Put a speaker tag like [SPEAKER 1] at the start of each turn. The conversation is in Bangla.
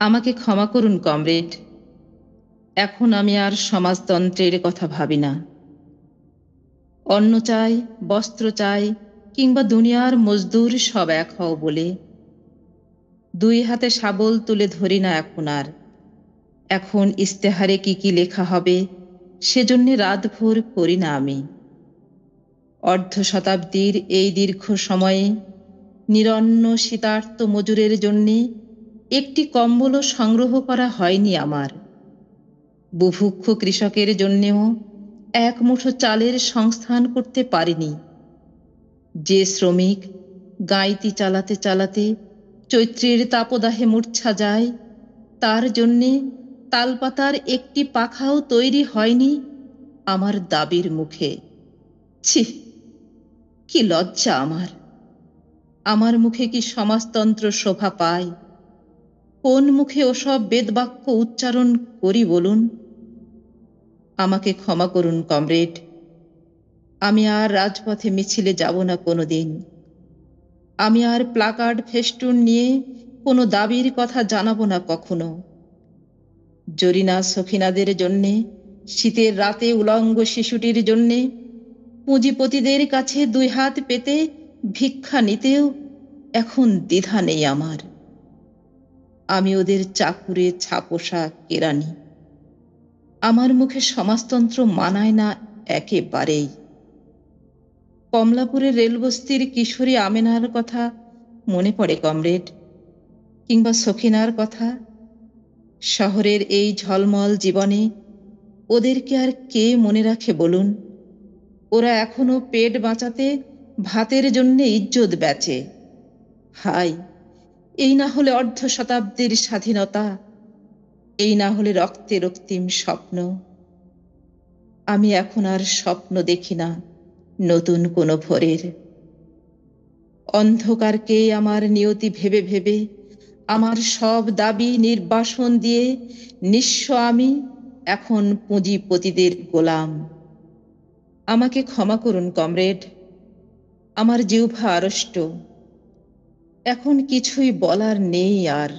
[SPEAKER 1] আমাকে ক্ষমা করুন কমরেড, এখন আমি আর সমাজতন্ত্রের কথা ভাবি না। অন্ন চাই, বস্ত্র চাই, কিংবা দুনিয়ার মজদুর সব এক হও বলে দুই হাতে শাবল তুলে ধরি না এখন আর। এখন ইস্তেহারে কি কি লেখা হবে সেজন্য রাতভর করি না আমি। অর্ধ শতাব্দীর এই দীর্ঘ সময়ে নিরন্ন শীতার্ত মজুরের জন্যে একটি কম্বলও সংগ্রহ করা হয়নি আমার। বুভুক্ষ কৃষকের জন্যেও এক মুঠো চালের সংস্থান করতে পারিনি। যে শ্রমিক গাঁইতি চালাতে চালাতে চৈত্রের তাপদাহে মূর্ছা যায়, তার জন্যে তালপাতার একটি পাখাও তৈরি হয়নি আমার দাবির মুখে। ছি, কি লজ্জা আমার! আমার মুখে কি সমাজতন্ত্র শোভা পায়? কোন মুখে ওসব বেদবাক্য উচ্চারণ করি বলুন? আমাকে ক্ষমা করুন কমরেড, আমি আর রাজপথে মিছিলে যাব না কোনোদিন। আমি আর প্লাকার্ড ফেস্টুন নিয়ে কোনো দাবির কথা জানাবো না কখনো। জরিনা সখিনাদের জন্যে, শীতের রাতে উলঙ্গ শিশুটির জন্যে, পুঁজিপতিদের কাছে দুই হাত পেতে ভিক্ষা নিতেও এখন দ্বিধা নেই আমার। আমি ওদের চাকুরে ছাপোষা কেরানি। আমার মুখে সমাজতন্ত্র মানায় না একেবারেই। কমলাপুরের রেলবস্তির কিশোরী আমেনার কথা মনে পড়ে কমরেড, কিংবা সখিনার কথা। শহরের এই ঝলমল জীবনে ওদেরকে আর কে মনে রাখে বলুন? ওরা এখনো পেট বাঁচাতে ভাতের জন্য ইজ্জত বেচে। হায়, এই না হলে অর্ধ শতাব্দীর স্বাধীনতা, এই না হলে রক্তে রক্তিম স্বপ্ন। আমি এখন আর স্বপ্ন দেখি না নতুন কোনো ভোরের। অন্ধকারকে আমার নিয়তি ভেবে ভেবে আমার সব দাবি নির্বাসন দিয়ে নিঃস্ব আমি এখন পুঁজিপতিদের গোলাম। আমাকে ক্ষমা করুন কমরেড, আমার জিহ্বা আড়ষ্ট, এখন কিছুই বলার নেই আর।